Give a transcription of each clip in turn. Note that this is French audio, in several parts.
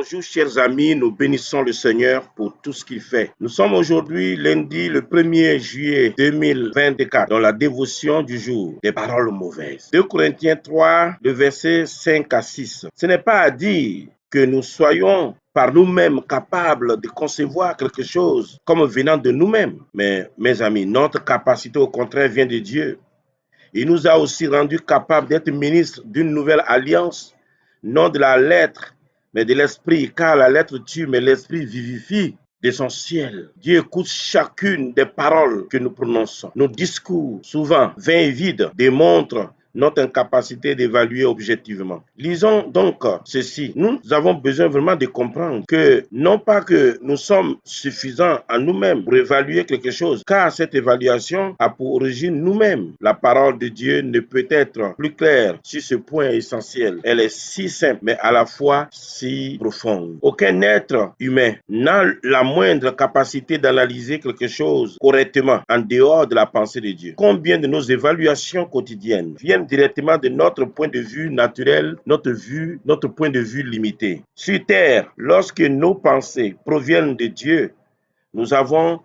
Bonjour chers amis, nous bénissons le Seigneur pour tout ce qu'il fait. Nous sommes aujourd'hui lundi le 1er juillet 2024 dans la dévotion du jour des paroles mauvaises. 2 Corinthiens 3, le verset 5 à 6. Ce n'est pas à dire que nous soyons par nous-mêmes capables de concevoir quelque chose comme venant de nous-mêmes. Mais mes amis, notre capacité au contraire vient de Dieu. Il nous a aussi rendus capables d'être ministres d'une nouvelle alliance, non de la lettre, mais de l'esprit, car la lettre tue, mais l'esprit vivifie. D'essentiel. Dieu écoute chacune des paroles que nous prononçons. Nos discours, souvent vains et vides, démontrent notre incapacité d'évaluer objectivement. Lisons donc ceci. Nous avons besoin vraiment de comprendre que non pas que nous sommes suffisants à nous-mêmes pour évaluer quelque chose, car cette évaluation a pour origine nous-mêmes. La parole de Dieu ne peut être plus claire sur ce point essentiel. Elle est si simple, mais à la fois si profonde. Aucun être humain n'a la moindre capacité d'analyser quelque chose correctement en dehors de la pensée de Dieu. Combien de nos évaluations quotidiennes viennent directement de notre point de vue naturel, notre point de vue limité. Sur terre, lorsque nos pensées proviennent de Dieu, nous avons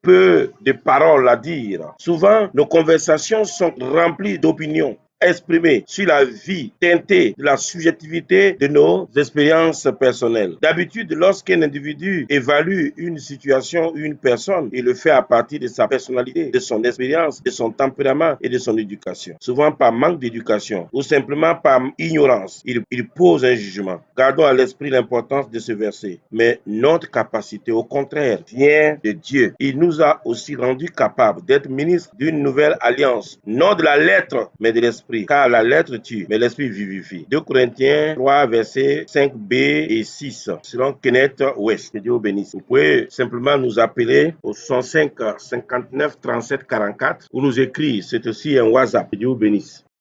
peu de paroles à dire. Souvent, nos conversations sont remplies d'opinions exprimées sur la vie teintée de la subjectivité de nos expériences personnelles. D'habitude, lorsqu'un individu évalue une situation ou une personne, il le fait à partir de sa personnalité, de son expérience, de son tempérament et de son éducation. Souvent par manque d'éducation ou simplement par ignorance, il pose un jugement. Gardons à l'esprit l'importance de ce verset. Mais notre capacité, au contraire, vient de Dieu. Il nous a aussi rendus capables d'être ministres d'une nouvelle alliance, non de la lettre, mais de l'esprit. Car la lettre tue, mais l'esprit vivifie. 2 Corinthiens 3, versets 5b et 6, selon Kenneth West. Que Dieu vous bénisse. Vous pouvez simplement nous appeler au 105 59 37 44 ou nous écrire. C'est aussi un WhatsApp. Que Dieu vous bénisse.